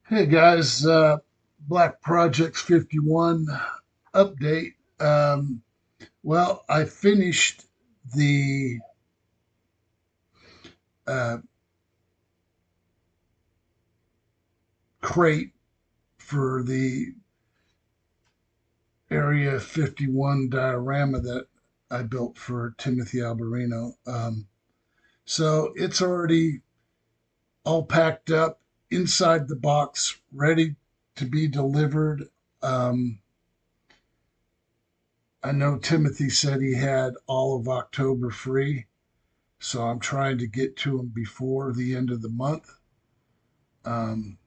Hey guys, Black Projects 51 update. Well, I finished the uh, crate for the Area 51 diorama that I built for Timothy Alberino. So it's already all packed up inside the box, ready to be delivered. Um, I know Timothy said he had all of October free. So I'm trying to get to them before the end of the month. Um,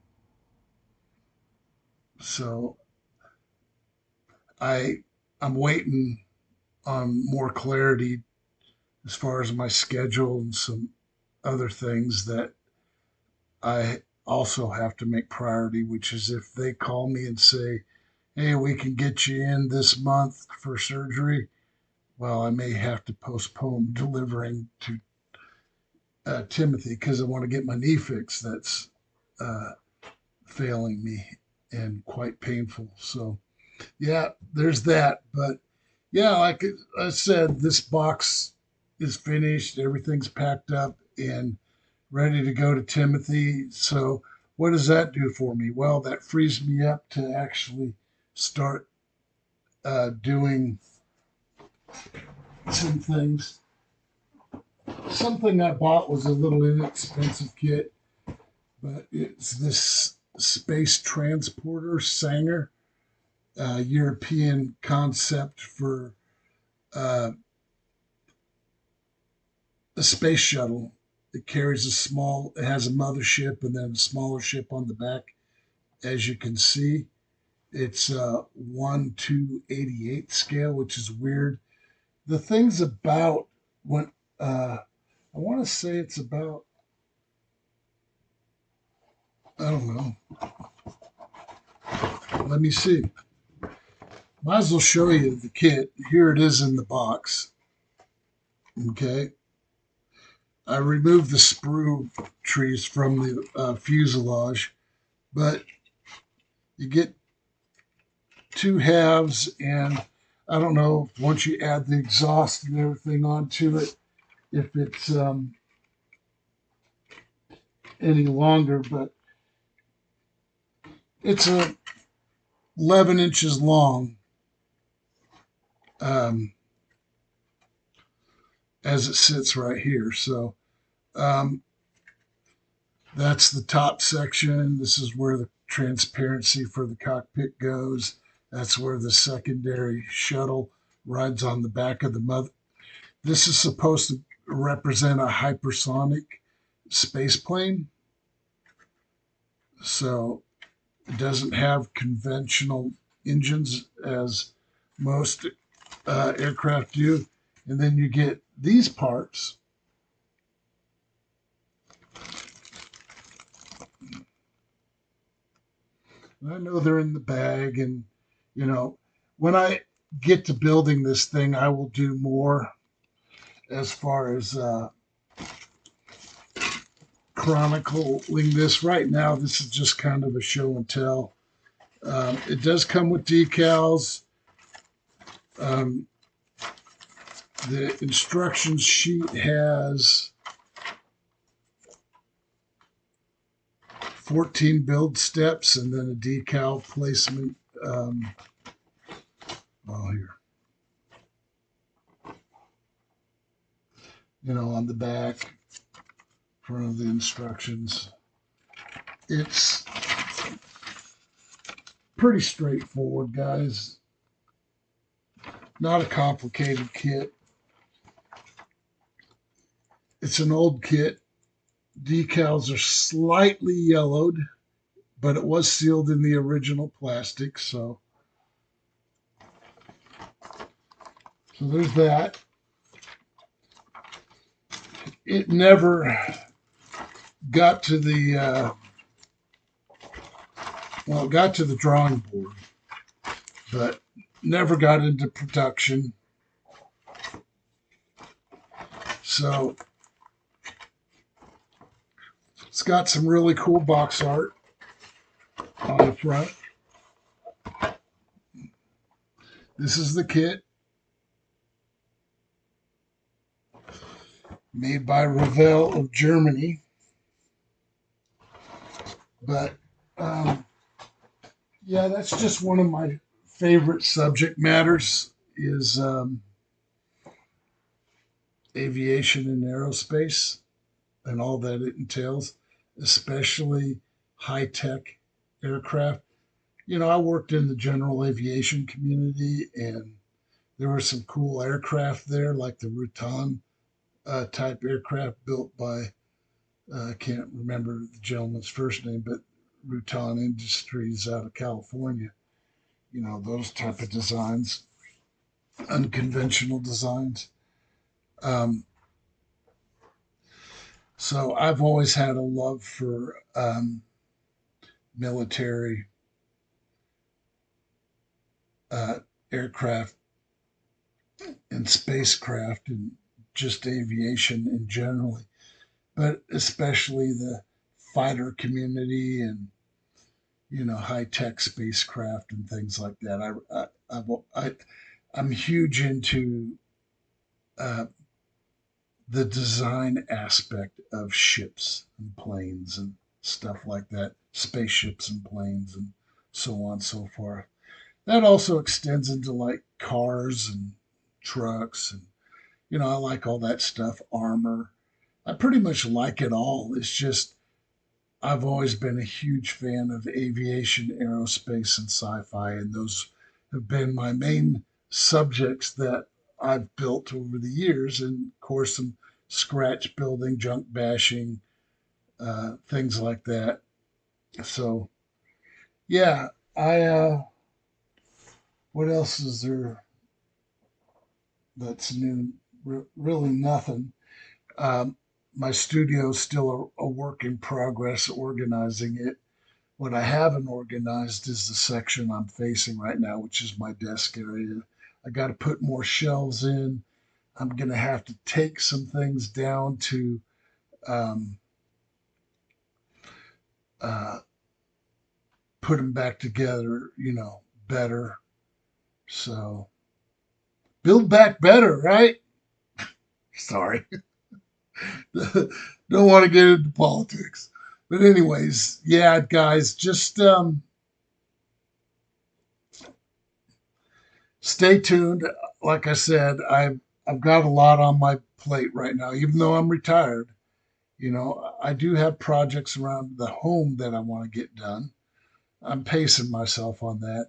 so I I'm waiting on more clarity as far as my schedule and some other things that I also have to make priority, which is if they call me and say, "Hey, we can get you in this month for surgery," well, I may have to postpone delivering to Timothy because I want to get my knee fixed. That's uh, failing me and quite painful. So, yeah, there's that. But yeah, like I said, this box is finished. Everything's packed up and ready to go to Timothy. So, what does that do for me? Well, that frees me up to actually start doing some things. Something I bought was a little inexpensive kit, but it's this space transporter Sanger European concept for uh, a space shuttle. It carries it has a mothership and then a smaller ship on the back. As you can see, it's 1:88 scale, which is weird. The thing's about when I want to say it's about, I don't know. Let me see. Might as well show you the kit. Here it is in the box. Okay. I removed the sprue trees from the fuselage, but you get two halves, and I don't know once you add the exhaust and everything onto it if it's any longer, but it's 11 inches long um, as it sits right here. So um, that's the top section. This is where the transparency for the cockpit goes. That's where the secondary shuttle rides on the back of the mother. This is supposed to represent a hypersonic space plane. So it doesn't have conventional engines as most aircraft do. And then you get these parts. And I know they're in the bag. And, you know, when I get to building this thing, I will do more as far as chronicling this. Right now, this is just kind of a show and tell. It does come with decals. Um, the instructions sheet has 14 build steps and then a decal placement. Oh, here, on the back, front of the instructions. It's pretty straightforward, guys. Not a complicated kit. It's an old kit. Decals are slightly yellowed, but it was sealed in the original plastic. So there's that. It never got to the it got to the drawing board, but never got into production. So it's got some really cool box art. the front. This is the kit made by Revell of Germany. But um, yeah, that's just one of my favorite subject matters is aviation and aerospace and all that it entails, especially high tech aircraft. I worked in the general aviation community, and there were some cool aircraft there, like the Rutan type aircraft built by, I can't remember the gentleman's first name, but Rutan Industries out of California. Those type of designs, unconventional designs. Um, so I've always had a love for military uh, aircraft and spacecraft and just aviation in general, but especially the fighter community and high tech spacecraft and things like that. I'm huge into uh, the design aspect of ships and planes and stuff like that, spaceships and planes and so on and so forth. That also extends into like cars and trucks and I like all that stuff, armor. I pretty much like it all. It's just I've always been a huge fan of aviation, aerospace, and sci-fi, and those have been my main subjects that I've built over the years. And of course, some scratch building, junk bashing, things like that. So, yeah, I. What else is there that's new? Really nothing. Um, my studio is still a work in progress, organizing it. What I haven't organized is the section I'm facing right now, which is my desk area. I got to put more shelves in. I'm going to have to take some things down to um, uh, put them back together, better. So build back better, right? Sorry. Don't want to get into politics. But, anyways, yeah, guys, just stay tuned. Like I said, I've got a lot on my plate right now, even though I'm retired. I do have projects around the home that I want to get done. I'm pacing myself on that,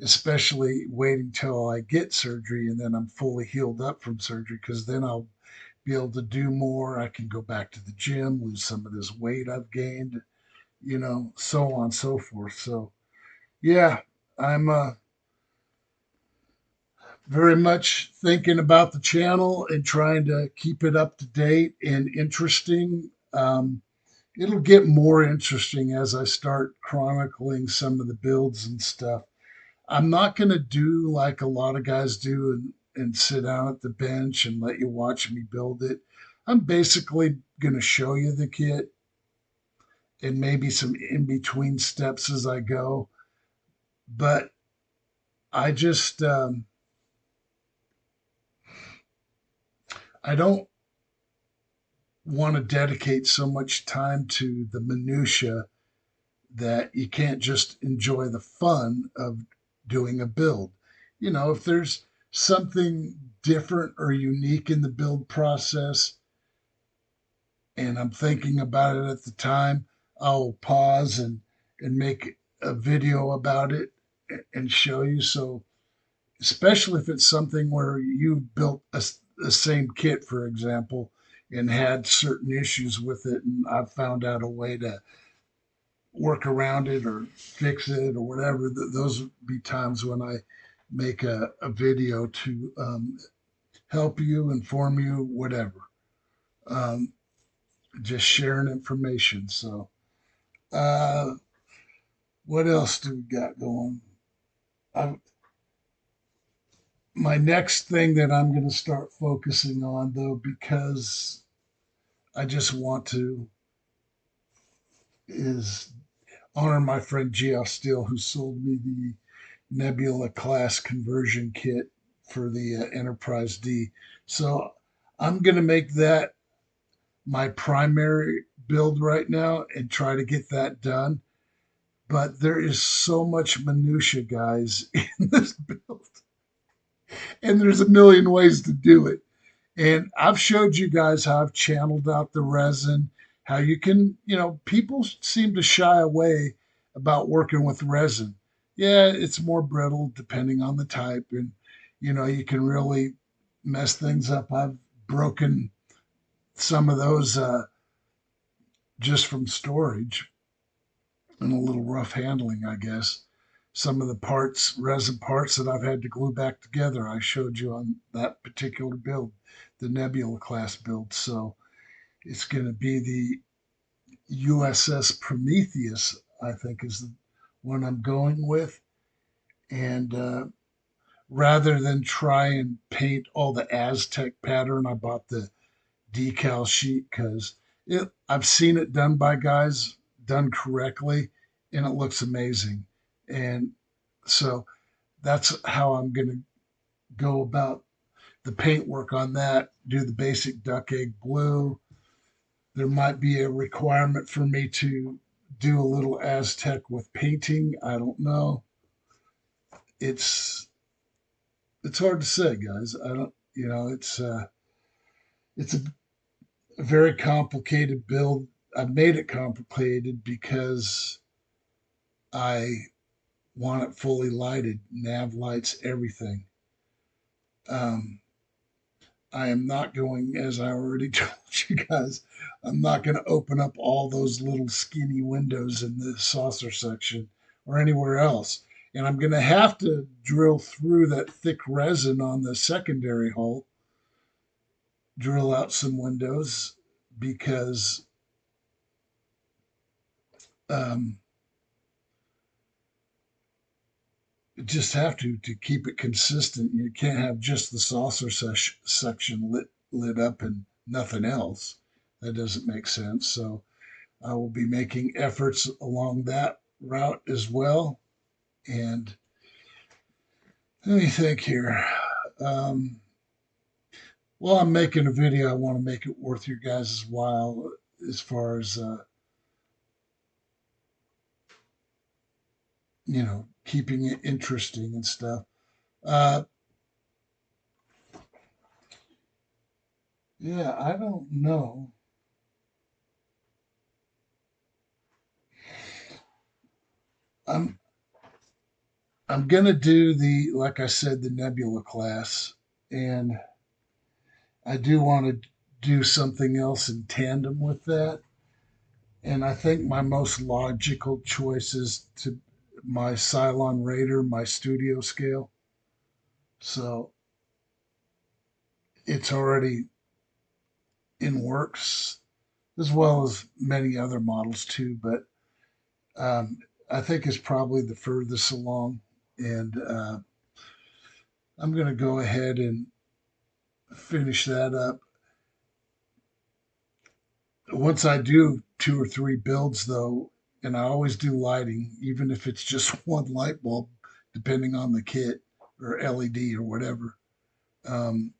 especially waiting till I get surgery and then I'm fully healed up from surgery because then I'll be able to do more. I can go back to the gym, lose some of this weight I've gained, so on and so forth. So, yeah, I'm very much thinking about the channel and trying to keep it up to date and interesting. It'll get more interesting as I start chronicling some of the builds and stuff. I'm not going to do like a lot of guys do and sit down at the bench and let you watch me build it. I'm basically going to show you the kit and maybe some in between steps as I go. But I just, I don't want to dedicate so much time to the minutia that you can't just enjoy the fun of doing a build. If there's something different or unique in the build process and I'm thinking about it at the time, I'll pause and make a video about it and show you. So, especially if it's something where you built the same kit, for example, and had certain issues with it, and I've found out a way to work around it or fix it or whatever. Those would be times when I make a video to help you, inform you, whatever. Um, just sharing information. So, uh, what else do we got going? I, my next thing that I'm going to start focusing on, though, because I just want to, is honor my friend Geoff Steele, who sold me the Nebula class conversion kit for the Enterprise D. So I'm going to make that my primary build right now and try to get that done. But there is so much minutia, guys, in this build, and there's a million ways to do it. And I've showed you guys how I've channeled out the resin, how you can, people seem to shy away about working with resin. Yeah, it's more brittle depending on the type, and you can really mess things up. I've broken some of those just from storage and a little rough handling, I guess. Some of the parts, resin parts that I've had to glue back together, I showed you on that particular build, the Nebula class build. So it's going to be the USS Prometheus, I think, is the one I'm going with. And rather than try and paint all the Aztec pattern, I bought the decal sheet because I've seen it done by guys done correctly, and it looks amazing. And so that's how I'm going to go about the paint work on that. Do the basic duck egg blue. There might be a requirement for me to do a little Aztec with painting. I don't know. It's it's hard to say, guys. I don't. It's a very complicated build. I made it complicated because I want it fully lighted, nav lights, everything. Um, I am not going, as I already told you guys, I'm not going to open up all those little skinny windows in the saucer section or anywhere else. And I'm going to have to drill through that thick resin on the secondary hull, drill out some windows because um, just have to keep it consistent. You can't have just the section lit up and nothing else. That doesn't make sense. So I will be making efforts along that route as well. And let me think here. Um, while I'm making a video, I want to make it worth your guys' while as far as keeping it interesting and stuff. Uh, yeah, I don't know. I'm I'm gonna do the like I said the Nebula class, and I do want to do something else in tandem with that. And I think my most logical choice is to my Cylon Raider, my studio scale. So it's already in works, as well as many other models too. But I think it's probably the furthest along, and I'm going to go ahead and finish that up. Once I do two or three builds, though, and I always do lighting, even if it's just one light bulb, depending on the kit or LED or whatever. Um,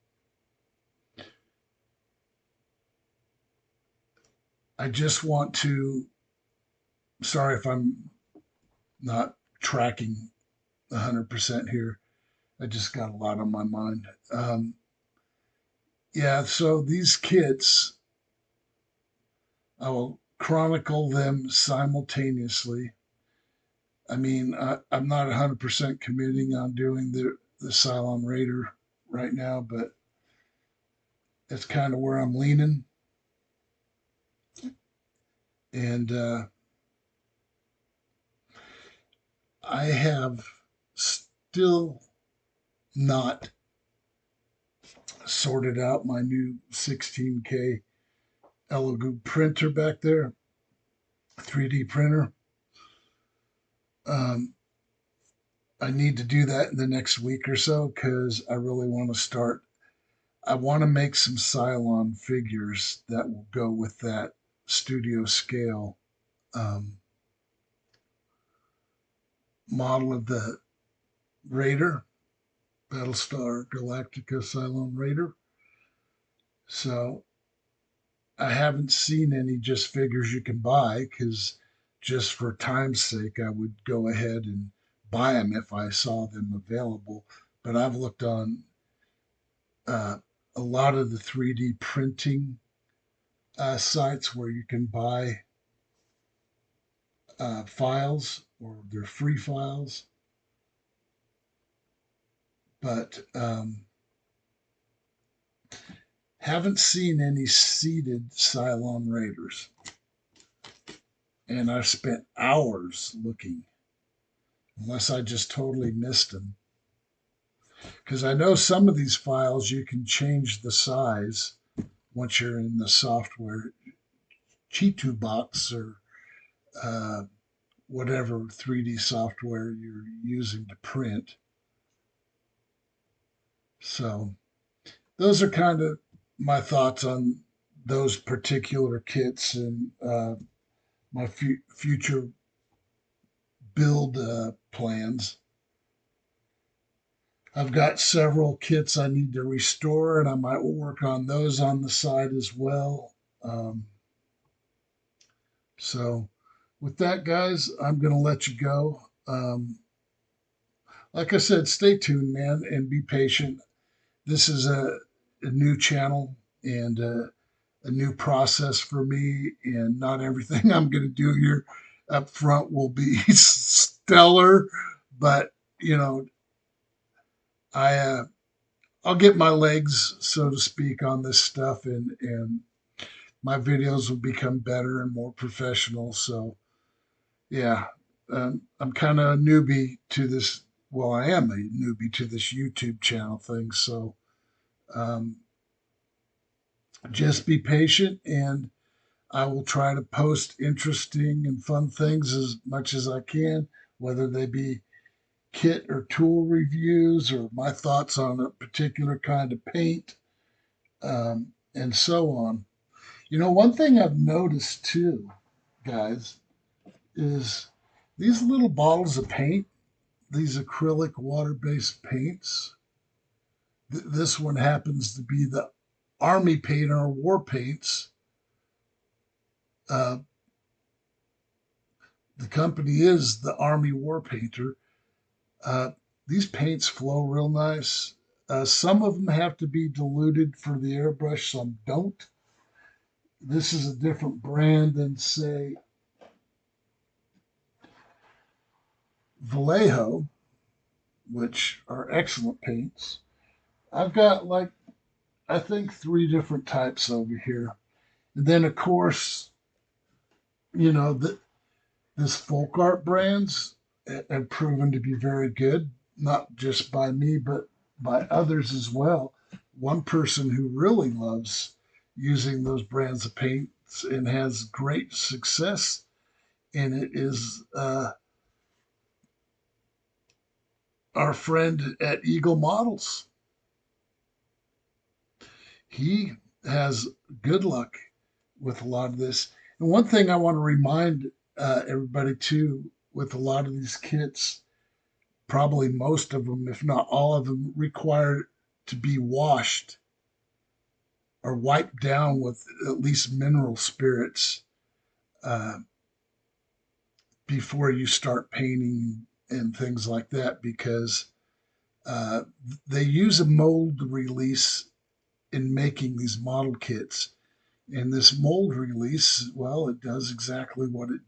I just want to, sorry if I'm not tracking 100% here. I just got a lot on my mind. Yeah, so these kits, I will chronicle them simultaneously. I mean, I'm not 100% committing on doing the Cylon Raider right now, but that's kind of where I'm leaning. And I have still not sorted out my new 16K Elegoo printer back there, 3D printer. Um, I need to do that in the next week or so because I really want to start. I want to make some Cylon figures that will go with that studio scale. Um, model of the Raider, Battlestar Galactica Cylon Raider. So I haven't seen any just figures you can buy because just for time's sake, I would go ahead and buy them if I saw them available. But I've looked on uh, a lot of the 3D printing sites where you can buy files or they're free files, but haven't seen any seated Cylon Raiders. And I've spent hours looking, unless I just totally missed them. Because I know some of these files you can change the size once you're in the software, Chitu box or uh, whatever 3D software you're using to print. So those are kind of my thoughts on those particular kits and my future build plans. I've got several kits I need to restore, and I might work on those on the side as well. Um, so, with that, guys, I'm going to let you go. Like I said, stay tuned, man, and be patient. This is a new channel and a new process for me, and not everything I'm going to do here up front will be stellar, but you know, I I'll get my legs, so to speak, on this stuff, and my videos will become better and more professional. So yeah, I'm kind of a newbie to this. Well, I am a newbie to this YouTube channel thing. So um, just be patient, and I will try to post interesting and fun things as much as I can, whether they be kit or tool reviews or my thoughts on a particular kind of paint, and so on. You know, one thing I've noticed too, guys, is these little bottles of paint, these acrylic water based paints. This one happens to be the Army paint or war paints. Uh, the company is the Army War Painter. Uh, these paints flow real nice. Some of them have to be diluted for the airbrush, some don't. This is a different brand than, say, Vallejo, which are excellent paints. I've got like, I think, three different types over here. And then, of course, you know, this folk art brands have proven to be very good, not just by me, but by others as well. One person who really loves using those brands of paints and has great success in it is our friend at Eagle Models. He has good luck with a lot of this. And one thing I want to remind everybody too, with a lot of these kits, probably most of them, if not all of them, require to be washed or wiped down with at least mineral spirits uh, before you start painting and things like that, because uh, they use a mold release in making these model kits. And this mold release, well, it does exactly what it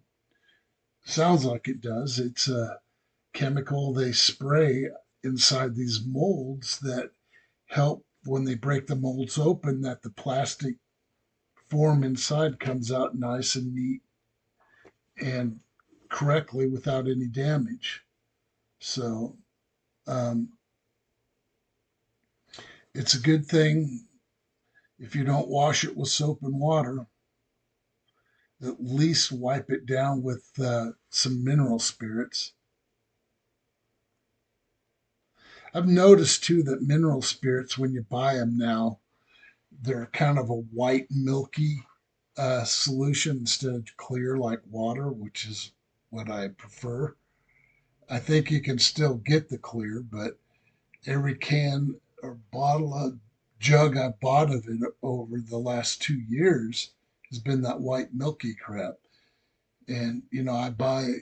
sounds like it does. It's a chemical they spray inside these molds that help when they break the molds open that the plastic form inside comes out nice and neat and correctly without any damage. So um, it's a good thing if you don't wash it with soap and water, at least wipe it down with some mineral spirits. I've noticed too that mineral spirits, when you buy them now, they're kind of a white, milky solution instead of clear like water, which is what I prefer. I think you can still get the clear, but every can or bottle of jug I bought of it over the last 2 years has been that white milky crap. And I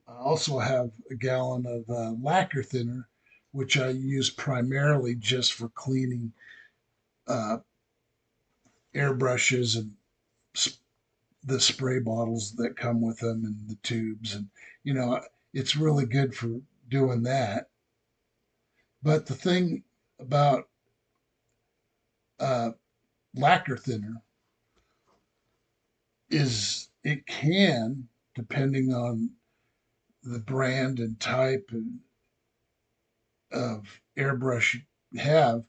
also have a gallon of lacquer thinner, which I use primarily just for cleaning uh, airbrushes and the spray bottles that come with them and the tubes. And, you know, it's really good for doing that. But the thing about uh, lacquer thinner is it can, depending on the brand and type of airbrush you have,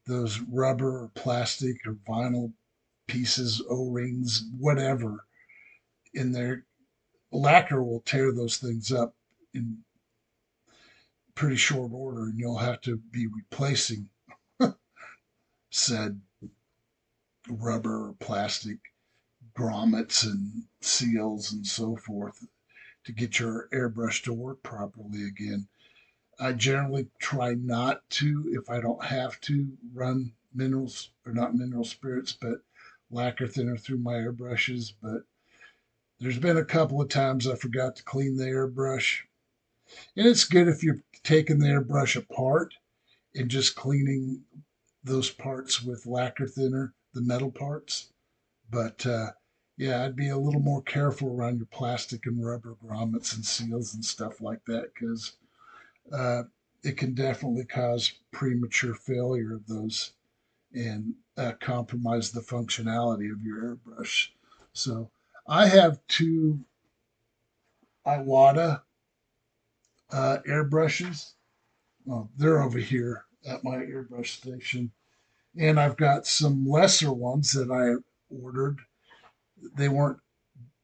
those rubber or plastic or vinyl pieces, O-rings, whatever in there, lacquer will tear those things up in pretty short order, and you'll have to be replacing said rubber or plastic grommets and seals and so forth to get your airbrush to work properly again. I generally try not to, if I don't have to, run minerals or not mineral spirits, but lacquer thinner through my airbrushes. But there's been a couple of times I forgot to clean the airbrush. And it's good if you're taking the airbrush apart and just cleaning those parts with lacquer thinner, the metal parts. But yeah, I'd be a little more careful around your plastic and rubber grommets and seals and stuff like that because uh, it can definitely cause premature failure of those and compromise the functionality of your airbrush. So I have two Iwata airbrushes. Well, they're over here at my airbrush station. And I've got some lesser ones that I ordered. They weren't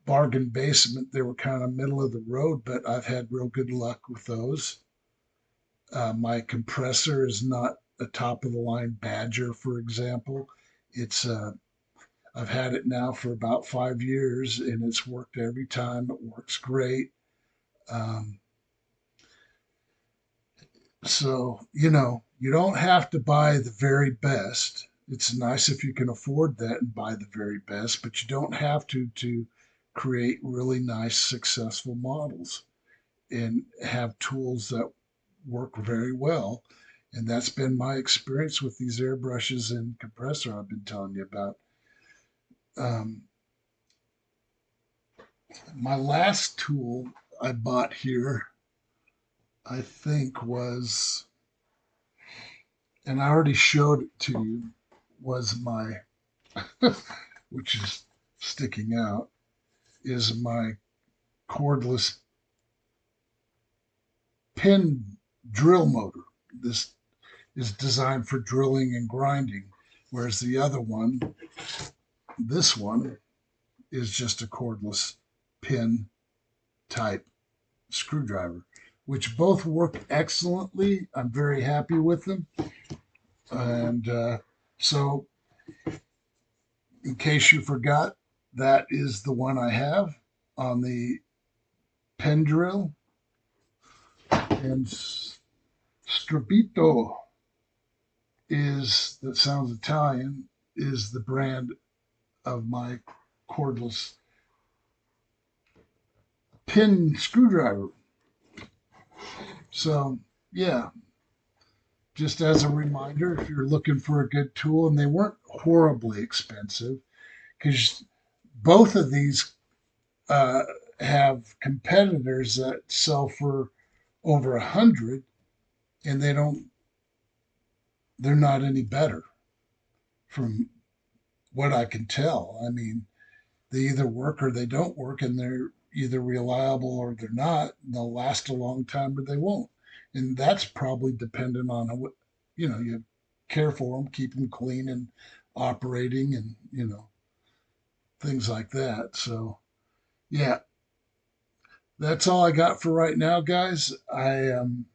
bargain basement. They were kind of middle of the road, but I've had real good luck with those. My compressor is not a top of the line Badger, for example. It's I've had it now for about 5 years, and it's worked every time. It works great. Um, so you don't have to buy the very best. It's nice if you can afford that and buy the very best, but you don't have to create really nice, successful models and have tools that work very well. And that's been my experience with these airbrushes and compressor I've been telling you about. Um, my last tool I bought here, I think, was, and I already showed it to you, was my, which is sticking out, is my cordless pin drill motor. This is designed for drilling and grinding, whereas the other one, this one, is just a cordless pin type screwdriver, which both work excellently. I'm very happy with them. And so, in case you forgot, that is the one I have on the pen drill. And Strabito that sounds Italian, is the brand of my cordless pin screwdriver. So, yeah, just as a reminder, if you're looking for a good tool, and they weren't horribly expensive, because both of these uh, have competitors that sell for over 100, and they're not any better from what I can tell. I mean, they either work or they don't work, and they're either reliable or they're not. And they'll last a long time or they won't. And that's probably dependent on what, you care for them, keep them clean and operating, and, things like that. So, yeah, that's all I got for right now, guys. I am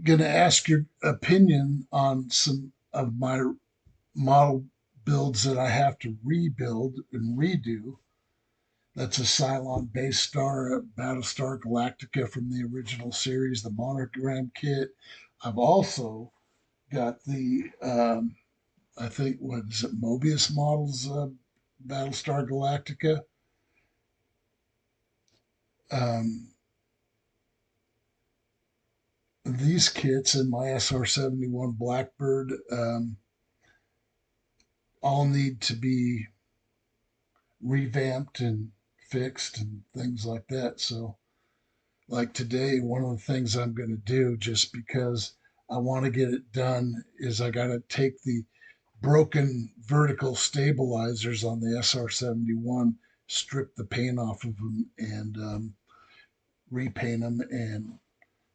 going to ask your opinion on some of my model builds that I have to rebuild and redo That's a Cylon base star, Battlestar Galactica from the original series, the monogram kit. I've also got the, I think, what is it, Mobius models, Battlestar Galactica. Um, these kits and my SR-71 Blackbird all need to be revamped and fixed and things like that. So, like today, one of the things I'm going to do just because I want to get it done is I got to take the broken vertical stabilizers on the SR-71, strip the paint off of them, and repaint them and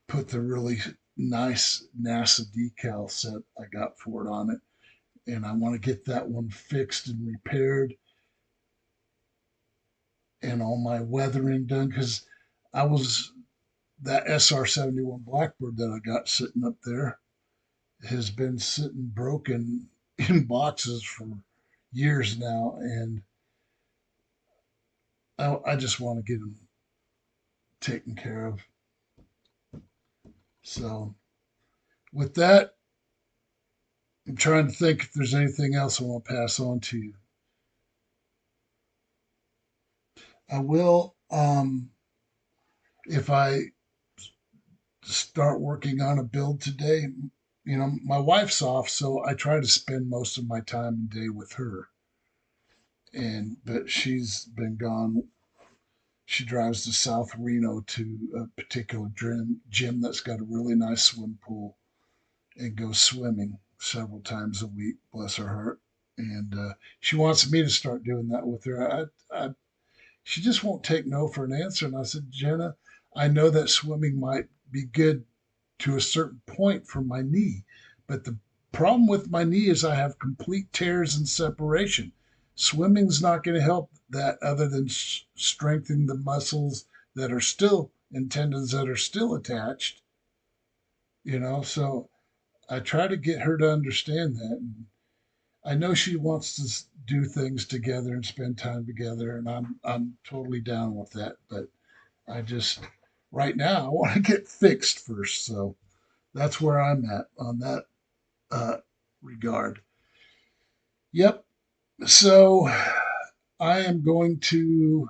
put the really nice NASA decal set I got for it on it. And I want to get that one fixed and repaired and all my weathering done because I was that SR-71 Blackbird that I got sitting up there has been sitting broken in boxes for years now, and I just want to get them taken care of. So, with that, I'm trying to think if there's anything else I want to pass on to you. I will, if I start working on a build today. You know, my wife's off, so I try to spend most of my time and day with her. And but she's been gone. She drives to South Reno to a particular gym that's got a really nice swim pool and goes swimming several times a week. Bless her heart. And she wants me to start doing that with her. She just won't take no for an answer. And I said, Jenna, I know that swimming might be good to a certain point for my knee. But the problem with my knee is I have complete tears and separation. Swimming's not going to help that other than strengthening the muscles that are still and tendons that are still attached, you know. So I try to get her to understand that. And I know she wants to do things together and spend time together, and I'm totally down with that. But I just right now I want to get fixed first. So that's where I'm at on that uh, regard. Yep. So I am going to,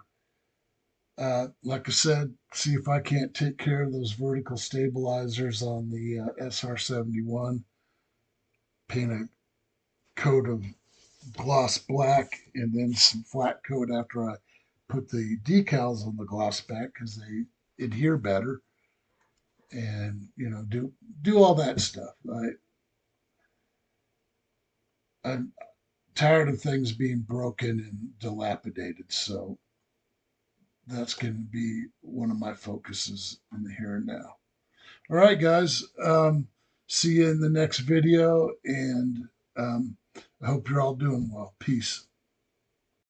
like I said, see if I can't take care of those vertical stabilizers on the SR-71, paint a coat of gloss black, and then some flat coat after I put the decals on the gloss back because they adhere better, and do all that stuff. I'm tired of things being broken and dilapidated, so that's going to be one of my focuses in the here and now. All right, guys. See you in the next video, and I hope you're all doing well. Peace.